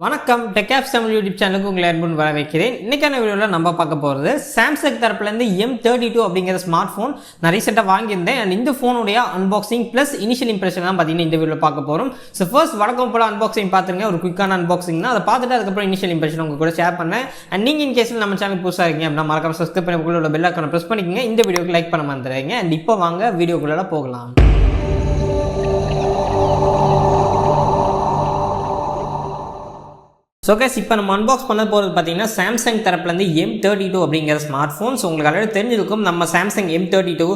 வணக்கம் TechApps Tamil YouTube சேனலுக்கு உங்களை அன்புடன் வரவேற்கிறேன். இன்னைக்கான வீடியோவில் நம்ம பார்க்க போகிறது சாம்சங் தரப்புலேருந்து M32 அப்படிங்கிற ஸ்மார்ட் ஃபோன் நான் ரீசெண்டாக வாங்கியிருந்தேன். அண்ட் இந்த ஃபோனுடைய அன்பாக்சிங் ப்ளஸ் இனிஷியல் இம்ப்ரெஷன் தான் பார்த்தீங்கன்னா இந்த வீடியோவில் பார்க்க போகிறோம். ஸோ ஃபர்ஸ்ட் வழக்கம் போல் அன்பாக்சிங் பார்த்துருங்க, ஒரு குயிக்கான அன்பாக்சிங் தான். அதை பார்த்துட்டு அதுக்கப்புறம் இனிஷியல் இம்ப்ரெஷன் உங்க கூட ஷேர் பண்ணேன். அண்ட் நீங்கள் இன் கேஸில் நம்ம சேனல் புதுசாக இருக்கீங்க அப்படின்னா மறக்காம சப்ஸ்கிரைப் பண்ணி உள்ள பெல் ஐகானை ப்ரெஸ் பண்ணிக்கோங்க. இந்த வீடியோக்கு லைக் பண்ண மறந்துடுங்க. அண்ட் இப்போ வாங்க வீடியோக்குள்ளே போகலாம். ஸோ கேஸ் இப்போ நம்ம அன்பாக்ஸ் பண்ண போகிறது பார்த்தீங்கன்னா சாம்சங் தரப்புலேருந்து M32 அப்படிங்கிற ஸ்மார்ட் ஃபோன். ஸோ உங்களுக்கு ஆல்ரெடி தெரிஞ்சிருக்கும், நம்ம சாம்சங் M32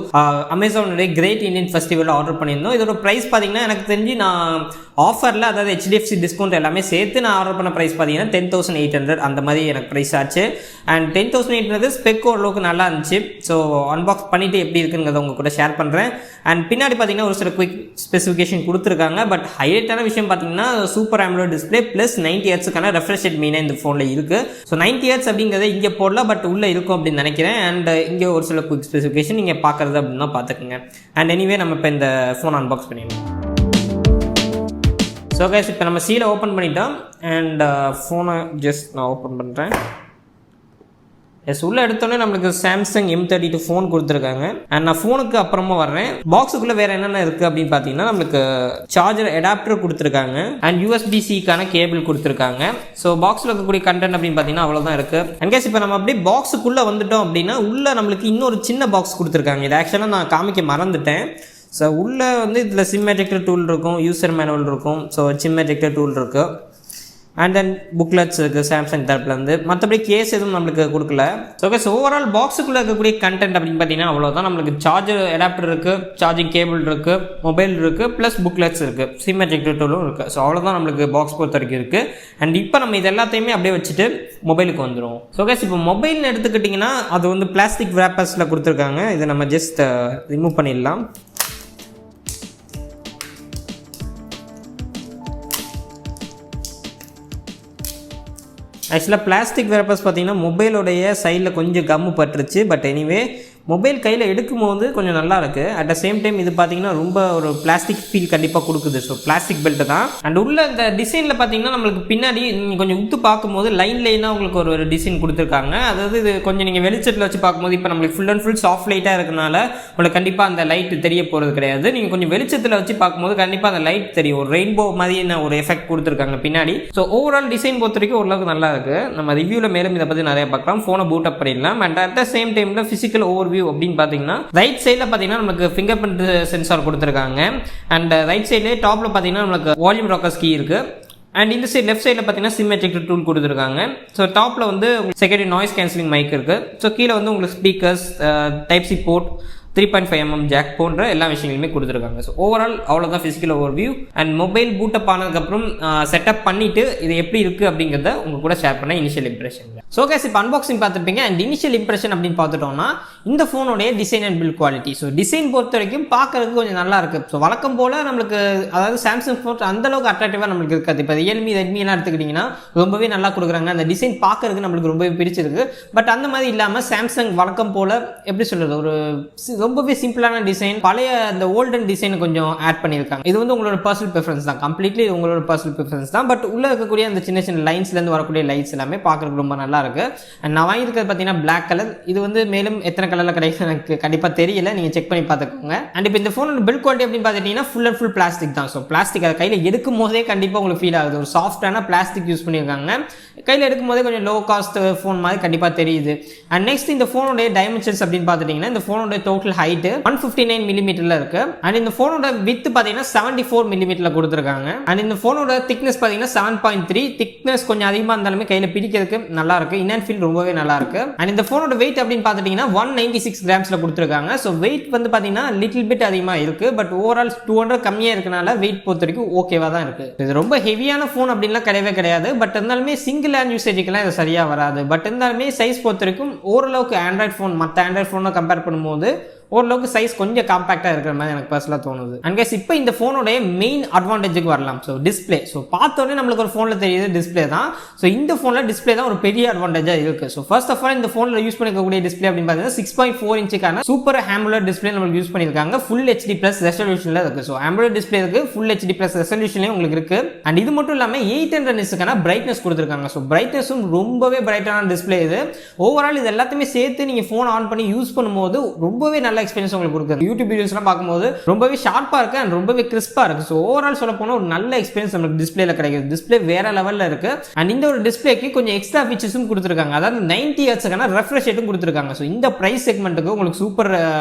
அமேசானுடைய கிரேட் இந்தியன் ஃபெஸ்டிவலில் ஆர்டர் பண்ணியிருந்தோம். இதோட ப்ரைஸ் பார்த்தீங்கன்னா எனக்கு தெரிஞ்சு நான் ஆஃபரில், அதாவது HDFC டிஸ்கவுண்ட் எல்லாமே சேர்த்து நான் ஆர்டர் பண்ண ப்ரைஸ் பார்த்தீங்கன்னா 10,800 அந்த மாதிரி எனக்கு ப்ரைஸ் ஆச்சு. அண்ட் 10,800 ஸ்பெக் ஓரளவுக்கு நல்லா இருந்துச்சு. ஸோ அன்பாக்ஸ் பண்ணிவிட்டு எப்படி இருக்குங்கிறத உங்க கூட ஷேர் பண்ணுறேன். அண்ட் பின்னாடி பார்த்தீங்கன்னா ஒரு சில குவிக் ஸ்பெசிஃபிகேஷன் கொடுத்துருக்காங்க. பட் ஹைலைட்டான விஷயம் பார்த்தீங்கன்னா சூப்பர் AMOLED டிஸ்பிளே ப்ளஸ் 90 ஹெர்ட்ஸுக்கான ரெஃப்ரெஷ் ரேட் மெயினாக இந்த ஃபோனில் இருக்குது. ஸோ 90 ஹெர்ட்ஸ் அப்படிங்கிறத இங்கே போடல, பட் உள்ளே இருக்கும் அப்படின்னு நினைக்கிறேன். அண்ட் இங்கே ஒரு சில குவிக் ஸ்பெசிஃபிகேஷன் நீங்கள் பார்க்குறது அப்படின்னா பார்த்துக்குங்க. அண்ட் எனிவே நம்ம இப்போ இந்த ஃபோன் அன்பாக்ஸ் பண்ணிடலாம். ஸோ கைஸ் இப்போ நம்ம சீலை ஓப்பன் பண்ணிட்டோம். அண்ட் ஃபோனை ஜஸ்ட் நான் ஓப்பன் பண்ணுறேன். எஸ், உள்ளே எடுத்தோடனே நம்மளுக்கு சாம்சங் M32 ஃபோன் கொடுத்துருக்காங்க. அண்ட் நான் ஃபோனுக்கு அப்புறமா வர்றேன். பாக்ஸுக்குள்ளே வேறு என்னென்ன இருக்குது அப்படின்னு பார்த்தீங்கன்னா நம்மளுக்கு சார்ஜர் அடாப்டர் கொடுத்துருக்காங்க அண்ட் USB-Cக்கான கேபிள் கொடுத்துருக்காங்க. ஸோ பாக்ஸில் இருக்கக்கூடிய கண்டென்ட் அப்படின்னு பார்த்தீங்கன்னா அவ்வளோதான் இருக்குது. அண்ட் கேஸ் இப்போ நம்ம அப்படியே பாக்ஸுக்குள்ளே வந்துட்டோம் அப்படின்னா உள்ளே நம்மளுக்கு இன்னொரு சின்ன பாக்ஸ் கொடுத்துருக்காங்க. இது ஆக்சுவலாக நான் காமிக்க மறந்துட்டேன். ஸோ உள்ளே வந்து இதில் சிம் எஜெக்டர் டூல் இருக்கும், யூசர் மேனுவல் இருக்கும், ஸோ சிம் எஜெக்டர் டூல் இருக்குது. அண்ட் தென் புக்லெட்ஸ் இருக்குது சாம்சங் தரப்புலேருந்து. மற்றபடி கேஸ் எதுவும் நம்மளுக்கு கொடுக்கல. ஸோ கேஸ் ஓவரால் பாக்ஸுக்குள்ளே இருக்கக்கூடிய கண்டென்ட் அப்படின்னு பார்த்தீங்கன்னா அவ்வளோதான். நம்மளுக்கு சார்ஜர் அடாப்டர் இருக்குது, சார்ஜிங் கேபிள் இருக்குது, மொபைல் இருக்குது, ப்ளஸ் புக்லெட்ஸ் இருக்குது, சிம் எஜெக்டர் டூலும் இருக்குது. ஸோ அவ்வளோதான் நம்மளுக்கு பாக்ஸ் பொறுத்த வரைக்கும் இருக்குது. அண்ட் இப்போ நம்ம இது எல்லாத்தையுமே அப்படியே வச்சுட்டு மொபைலுக்கு வந்துடும். ஸோ கேஸ் இப்போ மொபைல்னு எடுத்துக்கிட்டிங்கன்னா அது வந்து பிளாஸ்டிக் வேப்பர்ஸில் கொடுத்துருக்காங்க. இதை நம்ம ஜஸ்ட் ரிமூவ் பண்ணிடலாம். ஆக்சுவலாக பிளாஸ்டிக் வேப்பர்ஸ் பார்த்தீங்கன்னா மொபைலோடைய சைடில் கொஞ்சம் கம்மு பட்டுருச்சு. பட் எனிவே மொபைல் கையில் எடுக்கும்போது கொஞ்சம் நல்லா இருக்குது. அட் த சேம் டைம் இது பார்த்தீங்கன்னா ரொம்ப ஒரு பிளாஸ்டிக் ஃபீல் கண்டிப்பாக கொடுக்குது. ஸோ பிளாஸ்டிக் பெல்ட்டு தான். அண்ட் உள்ள இந்த டிசைனில் பார்த்தீங்கன்னா நம்மளுக்கு பின்னாடி நீங்கள் கொஞ்சம் உத்து பார்க்கும்போது லைனாக உங்களுக்கு ஒரு டிசைன் கொடுத்துருக்காங்க. அதாவது இது கொஞ்சம் நீங்கள் வெளிச்சத்தில் வச்சு பார்க்கும்போது இப்போ நம்மளுக்கு ஃபுல் அண்ட் ஃபுல் சாஃப்ட் லைட்டாக இருக்கனால உங்களுக்கு கண்டிப்பாக அந்த லைட் தெரிய போகிறது கிடையாது. நீங்கள் கொஞ்சம் வெளிச்சத்தில் வச்சு பார்க்கும்போது கண்டிப்பாக அந்த லைட் தெரியும். ஒரு ரெயின்போ மாதிரியான ஒரு எஃபெக்ட் கொடுத்துருக்காங்க பின்னாடி. ஸோ ஓவரால் டிசைன் பொறுத்த வரைக்கும் ஓரளவுக்கு நல்லா இருக்குது. நம்ம ரிவ்யூவில் மேலும் இதை பற்றி நிறைய பார்க்கலாம். ஃபோனை பூட் அப் பண்ணிடலாம். அண்ட் அட் த சேம் டைமில் ஃபிசிக்கல் ஓவர் அப்படின்னு பார்த்தீங்கன்னா ரைட் சைடில் பார்த்தீங்கன்னா நமக்கு ஃபிங்கர் பிரிண்ட் சென்சார் கொடுத்துருக்காங்க. அண்ட் ரைட் சைட்லேயே டாப்பில் பார்த்தீங்கன்னா நமக்கு வால்யூம் ராக்கர்ஸ் கீ இருக்குது. அண்ட் இந்த சைட் லெஃப்ட் சைடில் பார்த்தீங்கன்னா சிம் எஜெக்டர் டூல் கொடுத்துருக்காங்க. ஸோ டாப்பில் வந்து செகண்டரி நாய்ஸ் கேன்சலிங் மைக் இருக்குது. ஸோ கீழே வந்து உங்களுக்கு ஸ்பீக்கர்ஸ், டைப்-C போர்ட், 3.5mm ஜாக் போன்ற எல்லா விஷயங்களுமே கொடுத்துருக்காங்க. ஸோ ஓவரால் அவ்வளோதான் physical overview. And mobile boot up ஆனதுக்கப்புறம் செட்டப் பண்ணிவிட்டு இது எப்படி இருக்குது அப்படிங்கிறத உங்கள் கூட ஷேர் பண்ண இனிஷியல் இம்ப்ரெஷன். ஸோ கேஸ் இப்போ அன்பாக்சிங் பார்த்துருப்பீங்க. அண்ட் இனிஷியல் இம்ப்ரெஷன் அப்படின்னு பார்த்துட்டோம்னா இந்த ஃபோனுடைய design and build quality. So design பொறுத்த வரைக்கும் பார்க்கறதுக்கு கொஞ்சம் நல்லா இருக்குது. ஸோ வழக்கம் போல் நம்மளுக்கு அதாவது சாம்சங் ஃபோன் அந்தளவுக்கு அட்ராக்டிவாக நம்மளுக்கு இருக்காது. இப்போ Realme, Redmi எல்லாம் எடுத்துக்கிட்டிங்கன்னா ரொம்பவே நல்லா கொடுக்குறாங்க. அந்த டிசைன் பார்க்கறதுக்கு நம்மளுக்கு ரொம்பவே பிடிச்சிருக்கு. பட் அந்த மாதிரி இல்லாமல் சாம்சங் வழக்கம் போல் எப்படி சொல்கிறது, ஒரு ரொம்பவே சிம்பிளான டிசைன், பழைய அந்த ஓல்டன் டிசைனை கொஞ்சம் ஆட் பண்ணியிருக்காங்க. இது வந்து உங்களோட பர்சனல் ப்ரிஃபரன்ஸ் தான், கம்ப்ளீட்லி உங்களோட பர்சனல் ப்ரிஃபரன்ஸ் தான். பட் உள்ள இருக்கக்கூடிய அந்த சின்ன சின்ன லைன்ஸ்லேருந்து வரக்கூடிய லைட்ஸ் எல்லாமே பார்க்கறதுக்கு ரொம்ப நல்லா இருக்கு. அண்ட் நான் வாங்கியிருக்கிறது பார்த்தீங்கன்னா பிளாக் கலர். இது வந்து மேலும் எத்தனை கலரில் கிடைக்கும் எனக்கு கண்டிப்பாக தெரியல, நீங்கள் செக் பண்ணி பார்த்துக்கோங்க. அண்ட் இப்போ இந்த ஃபோனோட பில்ட் குவாலிட்டி அப்படின்னு பார்த்துட்டீங்கன்னா ஃபுல் அண்ட் ஃபுல் பிளாஸ்டிக் தான். ஸோ பிளாஸ்டிக் அதை கையில் எடுக்கும் போதே கண்டிப்பாக உங்களுக்கு ஃபீல் ஆகுது. ஒரு சாஃப்டான பிளாஸ்டிக் யூஸ் பண்ணியிருக்காங்க. கையில் எடுக்கும் போதே கொஞ்சம் லோ காஸ்ட் ஃபோன் மாதிரி கண்டிப்பாக தெரியுது. அண்ட் நெக்ஸ்ட் இந்த ஃபோனுடைய டைமென்ஷன்ஸ் அப்படின்னு பார்த்துட்டிங்கன்னா இந்த ஃபோனோட டோட்டல் ஹைட் 159 மில்லிமீட்டர்ல இருக்கு. அண்ட் இந்த ஃபோனோட வித் பார்த்தீங்கன்னா 74 மில்லிமீட்டர்ல கொடுத்துருக்காங்க. அண்ட் இந்த ஃபோனோட திக்னஸ் பார்த்தீங்கன்னா 7.3. திக்னஸ் கொஞ்சம் அதிகமாக இருந்தாலுமே கையில் பிடிக்கிறதுக்கு நல்லா இருக்கு. இன் அண்ட் ஃபீல் ரொம்பவே நல்லா இருக்கு. அண்ட் இந்த ஃபோனோட வெயிட் அப்படின்னு பார்த்துட்டீங்கன்னா 196 கிராம்ஸ்ல கொடுத்துருக்காங்க. ஸோ வெயிட் வந்து பார்த்தீங்கன்னா லிட்டில் பிட் அதிகமாக இருக்கு. பட் ஓவரால் 200 கம்மியாக இருக்கனால வெயிட் பொறுத்த வரைக்கும் ஓகேவா தான் இருக்கு. இது ரொம்ப ஹெவியான ஃபோன் அப்படின்லாம் கிடையவே கிடையாது. பட் இருந்தாலுமே சிங்கிள் ஹேண்ட் யூசேஜுக்கெல்லாம் இது சரியாக வராது. பட் இருந்தாலுமே சைஸ் பொறுத்த வரைக்கும் ஓரளவுக்கு ஆண்ட்ராய்ட் ஃபோன் மற்ற ஆண்ட்ராய்ட் ஃபோனை கம்பேர் பண்ணும்போது ஓரளவுக்கு சைஸ் கொஞ்சம் காம்பாக்டாக இருக்கிற மாதிரி எனக்கு பர்சனலாக தோணுது. அண்ட் கைஸ் இப்போ இந்த ஃபோனோடைய மெயின் அட்வான்டேஜுக்கு வரலாம். So display. ஸோ பார்த்தோன்னே நம்மளுக்கு ஒரு ஃபோனில் தெரியுது டிஸ்பிளே தான். ஸோ இந்த ஃபோனில் டிஸ்பிளே தான் ஒரு பெரிய அட்வான்டேஜாக இருக்குது. ஸோ ஃபர்ஸ்ட் ஆஃப் ஆல் இந்த ஃபோனில் யூஸ் பண்ணிக்கக்கூடிய டிஸ்பிளே அப்படின்னு பார்த்தீங்கன்னா 6.4 இன்ச்சுக்கான சூப்பர் AMOLED டிஸ்பிளே நம்மளுக்கு யூஸ் பண்ணியிருக்காங்க. ஃபுல் HD+ ரெசல்யூஷனில் இருக்குது. ஸோ AMOLED டிஸ்பிளே இருக்குது, ஃபுல் HD+ ரெசல்யூஷன்லேயும் உங்களுக்கு இருக்குது. அண்ட் இது மட்டும் இல்லாமல் 800 nitsக்கான பிரைட்னஸ் கொடுத்துருக்காங்க. ஸோ பிரைட்னஸும் ரொம்பவே பிரைட்டான டிஸ்பிளே இது. ஓவரால் இது எல்லாத்தையுமே சேர்த்து நீங்கள் ஃபோன் ஆன் பண்ணி யூஸ் பண்ணும்போது ரொம்பவே நல்ல எக்ஸ்பீரியன்ஸ் உங்களுக்கு கொடுக்குது. யூடியூப் வீடியோஸ்லாம் பார்க்கும்போது ரொம்பவே ஷார்ப்பாக இருக்குது அண்ட் ரொம்பவே கிறிஸ்பாக இருக்குது. ஸோ ஓவரால் சொல்ல போனால் ஒரு நல்ல எக்ஸ்பீரியன்ஸ் நமக்கு டிஸ்பிளேல கிடைக்குது. டிஸ்பிளே வேற லெவலில் இருக்குது. அண்ட் இந்த ஒரு டிஸ்பிளேக்கு கொஞ்சம் எக்ஸ்ட்ரா ஃபீச்சர்ஸும் கொடுத்துருக்காங்க. அதாவது 90 Hzக்கான ரெஃப்ரெஷ் ரேட்டும் கொடுத்துருக்காங்க. ஸோ இந்த பிரைஸ் செக்மெண்ட்டுக்கு உங்களுக்கு super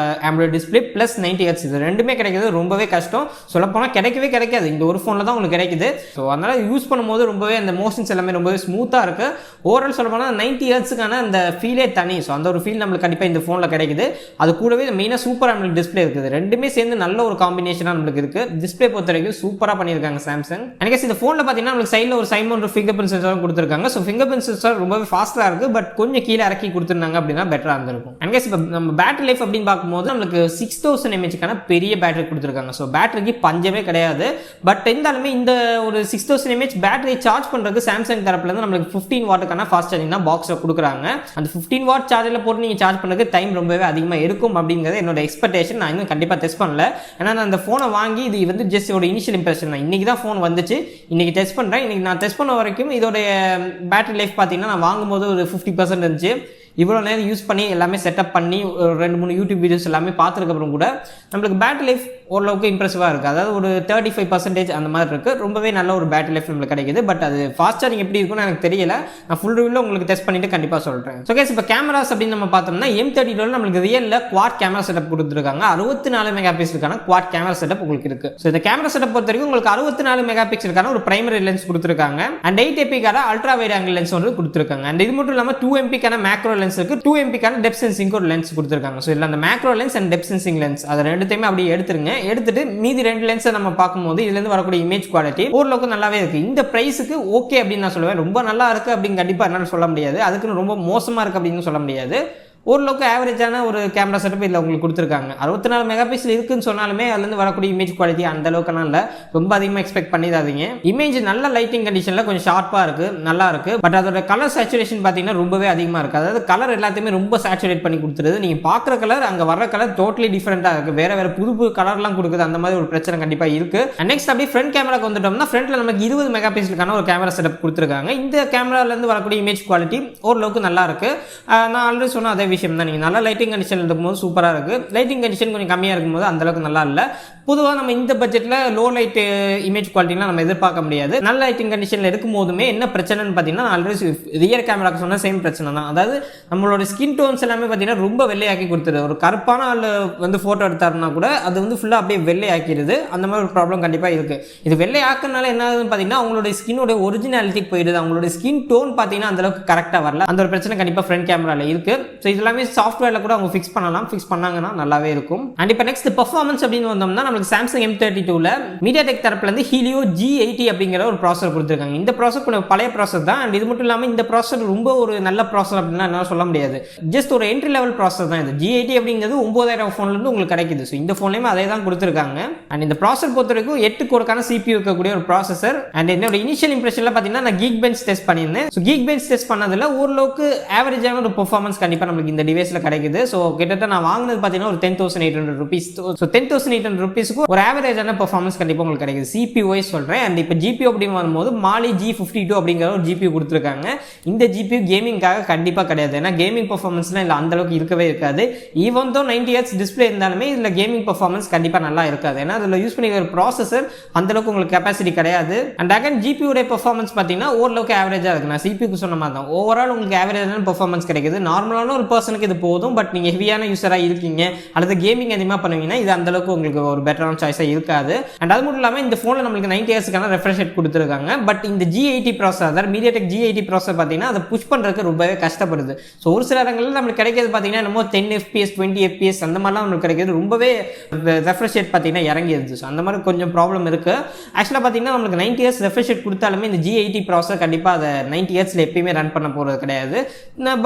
AMOLED display plus 90 Hz இது ரெண்டுமே கிடைக்கிறது ரொம்பவே கஷ்டம். சொல்லப்போனால் கிடைக்கவே கிடைக்காது. இந்த ஒரு ஃபோனில் தான் உங்களுக்கு கிடைக்குது. ஸோ அதனால் யூஸ் பண்ணும்போது ரொம்பவே அந்த மோஷன்ஸ் எல்லாமே ரொம்பவே ஸ்மூத்தாக இருக்குது. ஓவரால் சொல்ல போனால் 90 Hzக்கான அந்த ஃபீலே தனி. ஸோ அந்த ஒரு ஃபீல் நம்மளுக்கு கண்டிப்பாக இந்த ஃபோனில் கிடைக்குது. அது கூடவே மெயினாக சூப்பர் AMOLED டிஸ்பிளே இருக்குது. ரெண்டுமே சேர்ந்து நல்ல ஒரு காம்பினேஷனாக நம்மளுக்கு இருக்குது. டிஸ்பிளே பொறுத்த வரைக்கும் சூப்பராக பண்ணியிருக்காங்க சாம்சங். எனக்கு இந்த ஃபோனில் பார்த்தீங்கன்னா நம்மளுக்கு சைடில் ஒரு சைன் ஒரு ஃபிங்கர் பிரிண்ட் சென்சாரும் கொடுத்துருக்காங்க. ஸோ ஃபிங்கர் பிரிண்ட் சென்சார் ரொம்பவே ஃபாஸ்ட்டாக இருக்குது. பட் கொஞ்சம் கீழே இறக்கி கொடுத்துருந்தாங்க அப்படின்னா பெட்டராக இருந்திருக்கும். எனக்கு இப்போ நம்ம பேட்டரி லைஃப் அப்படின்னு பார்க்கும்போது நம்மளுக்கு 6000 mAhக்கான பெரிய பேட்டரி கொடுத்துருக்காங்க. ஸோ பேட்டரிக்கு பஞ்சமே கிடையாது. பட் இருந்தாலுமே இந்த ஒரு 6000 mAh பேட்டரியை சார்ஜ் பண்ணுறதுக்கு சாம்சங் தரப்புலேருந்து நம்மளுக்கு 15 வாட்டுக்கான ஃபாஸ்ட் சார்ஜிங் தான் பாக்ஸில் கொடுக்குறாங்க. அந்த 15 வாட் சார்ஜில் போட்டு நீங்கள் சார்ஜ் பண்ணுறதுக்கு டைம் ரொம்பவே அதிகமாக இருக்கும் அப்படிங்கிறது என்னோட எக்ஸ்பெக்டேஷன். நான் இன்னும் கண்டிப்பாக டெஸ்ட் பண்ணல. ஏன்னா நான் அந்த ஃபோனை வாங்கி இது வந்து ஜஸ்ட் ஒரு இனிஷியல் இம்ப்ரெஷன் தான். இன்றைக்கி தான் ஃபோன் வந்துச்சு, இன்றைக்கி டெஸ்ட் பண்ணுறேன். இன்றைக்கி நான் டெஸ்ட் பண்ண வரைக்கும் இதோடைய பேட்டரி லைஃப் பார்த்தீங்கன்னா நான் வாங்கும்போது ஒரு 50% இருந்துச்சு. இவ்வளோ நேரம் யூஸ் பண்ணி எல்லாமே செட்டப் பண்ணி ஒரு 2-3 யூடியூப் வீடியோஸ் எல்லாமே பார்த்துருக்கப்புறம் கூட நம்மளுக்கு பேட்டரி லைஃப் ஓரளவுக்கு இம்ப்ரெசிவாக இருக்குது. அதாவது ஒரு 35% அந்த மாதிரி இருக்குது. ரொம்பவே நல்ல ஒரு பேட்டரி லைஃப் நம்மளுக்கு கிடைக்குது. பட் அது ஃபாஸ்ட் சார்ஜிங் எப்படி இருக்குன்னு எனக்கு தெரியல. நான் ஃபுல் ரிவ்யூவில் உங்களுக்கு டெஸ்ட் பண்ணிட்டு கண்டிப்பாக சொல்கிறேன். ஸோ கேஸ் இப்போ கேமராஸ் அப்படின்னு நம்ம பார்த்தோம்னா M32 நம்மளுக்கு ரியலில் குவாட் கேமரா செட்டப் கொடுத்துருக்காங்க. 64 மெகாபிக்சலுக்கான குவாட் கேமரா செட்டப் உங்களுக்கு இருக்குது. ஸோ இந்த கேமரா செட்டப் பொறுத்த வரைக்கும் உங்களுக்கு 64 மெகாபிக்சலுக்கான ஒரு பிரைமரி லென்ஸ் கொடுத்துருக்காங்க. And 8MP ultra wide angle lens வந்து கொடுத்துருக்காங்க. அண்ட் இது மட்டும் இல்லாமல் 2MP மேக்ரோ லென்ஸ் இருக்கு, 2MP டெப்த் சென்சிங் ஒரு லென்ஸ் கொடுத்துருக்காங்க. ஸோ இல்லை அந்த macro lens and depth sensing lens அதை ரெண்டுத்தையுமே அப்படியே எடுத்துருங்க. எடுத்துட்டு மீதி 2 லென்ஸை நம்ம பார்க்கும்போது இதுலேருந்து வரக்கூடிய இமேஜ் குவாலிட்டி ஓரளவுக்கு நல்லாவே இருக்கு. இந்த பிரைஸுக்கு ஓகே அப்படின்னு நான் சொல்லுவேன். ரொம்ப நல்லா இருக்கு அப்படின்னு கண்டிப்பாக என்னால் சொல்ல முடியாது. அதுக்குன்னு ரொம்ப மோசமாக இருக்கு அப்படின்னு சொல்ல முடியாது. ஓரளவுக்கு ஆவரேஜான ஒரு கேமரா செட்டப் இதில் உங்களுக்கு கொடுத்துருக்காங்க. 64 மெகாபிக்சல் இருக்குன்னு சொன்னாலுமே அதுலேருந்து வரக்கூடிய இமேஜ் குவாலிட்டி அந்த அளவுக்குலாம் இல்லை. ரொம்ப அதிகமாக எக்ஸ்பெக்ட் பண்ணிடாதீங்க. இமேஜ் நல்ல லைட்டிங் கண்டிஷனில் கொஞ்சம் ஷார்ப்பாக இருக்குது, நல்லா இருக்குது. பட் அதோட கலர் சேச்சுரேஷன் பார்த்தீங்கன்னா ரொம்பவே அதிகமாக இருக்குது. அதாவது கலர் எல்லாத்தையுமே ரொம்ப சேச்சுரேட் பண்ணி கொடுத்துருது. நீங்கள் பார்க்குற கலர் அங்கே வர கலர் டோட்டலி டிஃப்ரெண்ட்டாக இருக்குது. வேறு புது கலர்லாம் கொடுக்குது. அந்த மாதிரி ஒரு பிரச்சனை கண்டிப்பாக இருக்குது. நெக்ஸ்ட் அப்படியே ஃப்ரண்ட் கேமராக்கு வந்துட்டோம்னா ஃப்ரண்ட்டில் நமக்கு 20 மெகாபிக்சலுக்கான ஒரு கேமரா செட்டப் கொடுத்துருக்காங்க. இந்த கேமராலேருந்து வரக்கூடிய இமேஜ் குவாலிட்டி ஓரளவுக்கு நல்லா இருக்குது. நான் ஆல்ரெடி சொன்ன அதே விஷயம் தான். நீங்கள் நல்ல லைட்டிங் கண்டிஷன் இருக்கும்போது சூப்பராக இருக்குது. லைட்டிங் கண்டிஷன் கொஞ்சம் கம்மியாக இருக்கும்போது அந்தளவுக்கு நல்லா இல்லை. பொதுவாக நம்ம இந்த பட்ஜெட்டில் லோ லைட் இமேஜ் குவாலிட்டிலாம் நம்ம எதிர்பார்க்க முடியாது. நல்ல லைட்டிங் கண்டிஷனில் இருக்கும் போதுமே என்ன பிரச்சனைன்னு பார்த்தீங்கன்னா ஆல்ரெடி ரியர் கேமராக்கு சொன்ன சேம் பிரச்சனை தான். அதாவது நம்மளோட ஸ்கின் டோன்ஸ் எல்லாமே பார்த்தீங்கன்னா ரொம்ப வெள்ளையாக்கி கொடுத்துருது. ஒரு கருப்பான ஆள் வந்து ஃபோட்டோ எடுத்தாருன்னா கூட அது வந்து ஃபுல்லாக அப்படியே வெள்ளையாக்கிடுது. அந்த மாதிரி ஒரு ப்ராப்ளம் கண்டிப்பாக இருக்குது. இது வெள்ளை ஆக்குனால என்ன ஆகுதுன்னு பார்த்தீங்கன்னா அவங்களோட ஸ்கின்னோட ஒரிஜினாலிட்டிக்கு போயிடுது. அவங்களோட ஸ்கின் டோன் பார்த்தீங்கன்னா அந்தளவுக்கு கரெக்டாக வரல. அந்த ஒரு பிரச்சனை கண்டிப்பாக ஃப்ரண்ட் கேமராவில் இருக்குது. ஸோ இது எல்லாமே சாஃப்ட்வேரில் கூட அவங்க ஃபிக்ஸ் பண்ணலாம். ஃபிக்ஸ் பண்ணாங்கன்னா நல்லாவே இருக்கும். அண்ட் இப்போ நெக்ஸ்ட் பெர்ஃபார்மன்ஸ் அப்படின்னு வந்தோம்னா நம்மளுக்கு Samsung M32ல MediaTek தரப்புலேருந்து Helio G80 அப்படிங்கிற ஒரு ப்ராசஸர் கொடுத்துருக்காங்க. இந்த ப்ராசஸர் கொஞ்சம் பழைய ப்ராசஸர் தான். அண்ட் இது மட்டும் இல்லாமல் இந்த ப்ராசஸர் ரொம்ப ஒரு நல்ல ப்ராசஸர் அப்படின்னா என்னால் சொல்ல முடியாது. ஜஸ்ட் ஒரு என்ட்ரி லெவல் ப்ராசஸர் தான் இது. G80 அப்படிங்கிறது 9000 ஃபோன்லேருந்து உங்களுக்கு கிடைக்குது. ஸோ இந்த ஃபோன்லேயுமே அதே தான் கொடுத்துருக்காங்க. அண்ட் இந்த ப்ராசஸர் பொறுத்த வரைக்கும் 8 கோருக்கான CPU இருக்கக்கூடிய ஒரு ப்ராசஸர். அண்ட் என்னோட இனிஷியல் இம்ப்ரெஷனில் பார்த்தீங்கன்னா நான் Geekbench டெஸ்ட் பண்ணியிருந்தேன். ஸோ Geekbench டெஸ்ட் பண்ணதில் ஓரளவுக்கு ஆவரேஜான ஒரு பெர்ஃபார்மன்ஸ் கண்டிப்பாக நம்மளுக்கு இந்த டிவைஸில் கிடைக்குது. ஸோ கிட்டத்தட்ட நான் வாங்கினது பார்த்தீங்கன்னா ஒரு 10,800 rupees. ஸோ 10,800 rupeesக்கு ஒரு ஆவரேஜான பெர்ஃபார்மன்ஸ் கண்டிப்பாக உங்களுக்கு கிடைக்குது. CPU வைஸ் சொல்கிறேன். அண்ட் இப்போ GPU அப்படின்னு வரும்போது Mali G52 அப்படிங்கிற ஒரு GPU கொடுத்துருக்காங்க. இந்த GPU கேமிங்காக கண்டிப்பாக கிடையாது. ஏன்னா கேமிங் பெர்ஃபார்மன்ஸ்லாம் இல்லை அந்தளவுக்கு இருக்கவே இருக்காது. ஈவன் தோ 90 Hz டிஸ்பிளே இருந்தாலுமே இதில் கேமிங் பெர்ஃபார்மன்ஸ் கண்டிப்பாக நல்லா இருக்காது. ஏன்னா அதில் யூஸ் பண்ணிக்கிற ப்ராசஸர் அந்தளவுக்கு உங்களுக்கு கெப்பாசிட்டி கிடையாது. அண்ட் அகன் GPU உடைய பெர்ஃபார்மன்ஸ் பார்த்தீங்கன்னா ஓரளவுக்கு ஆவரேஜாக இருக்குது. நான் CPU சொன்ன மாதிரி தான் ஓவரால் உங்களுக்கு ஆவரேஜான பெர்ஃபார்மன்ஸ் கிடைக்குது. நார்மலான ஒரு பர்சனுக்கு இது போதும். பட் நீங்கள் ஹெவியான யூஸராக இருக்கீங்க அல்லது கேமிங் அதிகமாக பண்ணுவீங்கன்னா இது அந்தளவுக்கு உங்களுக்கு ஒரு பெட்டரான சாய்ஸாக இருக்காது. அண்ட் அது மட்டும் இல்லாமல் இந்த ஃபோனில் நம்மளுக்கு 90 Hzக்கான ரெஃப்ரெஷ் ரேட் கொடுத்துருக்காங்க. பட் இந்த G80 ப்ராசஸர் அதாவது MediaTek G80 ப்ராசஸர் பார்த்தீங்கன்னா அதை புஷ் பண்ணுறதுக்கு ரொம்பவே கஷ்டப்படுது. ஸோ ஒரு சில இடங்களில் நம்மளுக்கு கிடைக்கிறது பார்த்தீங்கன்னா என்னமோ 10 FPS 20 FPS அந்த மாதிரிலாம் நம்மளுக்கு கிடைக்கிறது ரொம்பவே ரெஃப்ரெஷ் ரேட் பார்த்தீங்கன்னா இறங்கிடுது. ஸோ அந்த மாதிரி கொஞ்சம் ப்ராப்ளம் இருக்குது. ஆக்சுவலாக பார்த்தீங்கன்னா நம்மளுக்கு 90 Hz ரெஃப்ரெஷ் ரேட் கொடுத்தாலுமே இந்த G80 ப்ராசஸர் கண்டிப்பாக அதை 90 Hzல எப்பயுமே ரன் பண்ண போகிறது கிடையாது.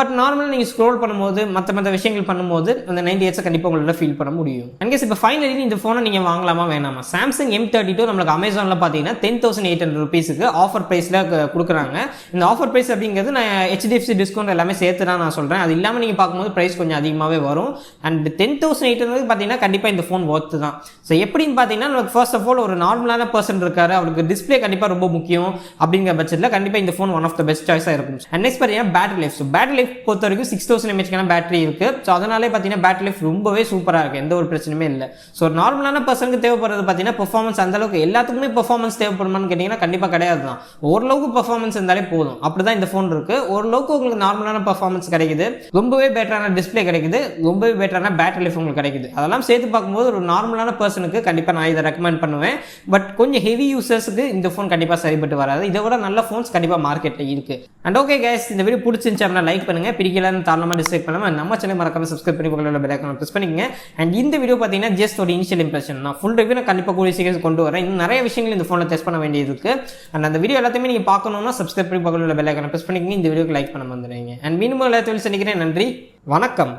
பட் நார்மலாக நீங்கள் ஸ்க்ரோல் பண்ணும்போது பண்ணும்போது மற்ற விஷயங்கள் பண்ணும்போது அந்த 90 ஹெர்ட்ஸ் கண்டிப்பாக உங்களால் ஃபீல் பண்ண முடியும். அன்கேஸ் இப்போ ஃபைனலி இந்த ஃபோனை நீங்கள் வாங்கலாமா வேணாமா? சாம்சங் M32 நம்மளுக்கு அமேசானில் பார்த்தீங்கன்னா 10,800 rupeesக்கு ஆஃபர் ப்ரைஸில் கொடுக்குறாங்க. இந்த ஆஃபர் ப்ரைஸ் அப்படிங்கிறது நான் HDFC டிஸ்கவுண்ட் எல்லாமே சேர்த்து தான் நான் சொல்கிறேன். அது இல்லாமல் நீங்கள் பார்க்கும்போது ப்ரைஸ் கொஞ்சம் அதிகமாகவே வரும். அண்ட் 10,800 பார்த்தீங்கன்னா கண்டிப்பாக இந்த ஃபோன் ஒர்த்து தான். ஸோ எப்படின்னு பார்த்தீங்கன்னா நமக்கு ஃபர்ஸ்ட் ஆஃப் ஆல் ஒரு நார்மலான பர்சன் இருக்காரு, அவருக்கு டிஸ்பிளே கண்டிப்பாக ரொம்ப முக்கியம் அப்படிங்கிற பட்சத்தில் கண்டிப்பாக இந்த phone one of the best சாய்ஸாக இருக்கும். அண்ட் நெக்ஸ்ட் பார்த்தீங்கன்னா battery life. So battery life பொறுத்த வரைக்கும் 6000 mAh பேட்டரி இருக்கு. ஸோ அதனாலே பார்த்தீங்கன்னா பேட்டரி லைஃப் ரொம்பவே சூப்பராக இருக்கு, எந்த ஒரு பிரச்சனையுமே இல்லை. ஸோ நார்மலான பர்சனுக்கு தேவைப்படுறது பார்த்தீங்கன்னா பெர்ஃபார்மன்ஸ் அந்த அளவுக்கு எல்லாத்துக்குமே பெர்ஃபார்மன்ஸ் தேவைப்படுமான்னு கேட்டிங்கன்னா கண்டிப்பாக கிடையாது தான். ஓரளவுக்கு பெர்ஃபார்மன்ஸ் இருந்தாலே போதும். அப்படி தான் இந்த ஃபோன் இருக்கு. ஓரளவுக்கு உங்களுக்கு நார்மலான பெர்ஃபார்மன்ஸ் கிடைக்குது, ரொம்பவே பெட்டரான டிஸ்பிளே கிடைக்குது, ரொம்பவே பெட்டரான பேட்டரி லைஃப் உங்களுக்கு கிடைக்குது. அதெல்லாம் சேர்த்து பார்க்கும்போது ஒரு நார்மலான பர்சனுக்கு கண்டிப்பாக நான் இதை ரெக்கமெண்ட் பண்ணுவேன். பட் கொஞ்சம் ஹெவி யூசர்ஸுக்கு இந்த ஃபோன் கண்டிப்பாக சரிப்பட்டு வராது. இதை விட நல்ல ஃபோன்ஸ் கண்டிப்பாக மார்க்கெட்டில் இருக்கு. அண்ட் ஓகே கைஸ், இந்த வீடியோ பிடிச்சிருந்துச்சு அப்படின்னா லைக் பண்ணுங்க, பிடிக்கலன்னு தாராளமாக டிஸ்லைக் பண்ணாமல் நம்ம சேனல் மறக்காம சப்ஸ்கிரைப் பண்ணி பக்கத்தில் பெல் ஐகானை பிரஸ் பண்ணிக்கங்க. அண்ட் இந்த வீடியோ பார்த்தீங்கன்னா ஜஸ்ட் ஒரு இனிஷியல் இம்ப்ரெஷன். நான் ஃபுல் ரிவ்யூ கண்டிப்பாக கூடிய சீக்கிரம் கொண்டு வரேன். இன்னும் நிறைய விஷயங்கள் இந்த ஃபோனில் டெஸ்ட் பண்ண வேண்டியது இருக்கு. அண்ட் அந்த வீடியோ எல்லாத்தையுமே நீங்கள் பார்க்கணும்னா சப்ஸ்கிரைப் பண்ணி பக்கத்தில் பெல் ஐகானை பிரஸ் பண்ணிக்கங்க. இந்த வீடியோக்கு லைக் பண்ண வந்துடுங்க. அண்ட் மீண்டும் எல்லாத்தையும் சந்திக்கிறேன். நன்றி, வணக்கம்.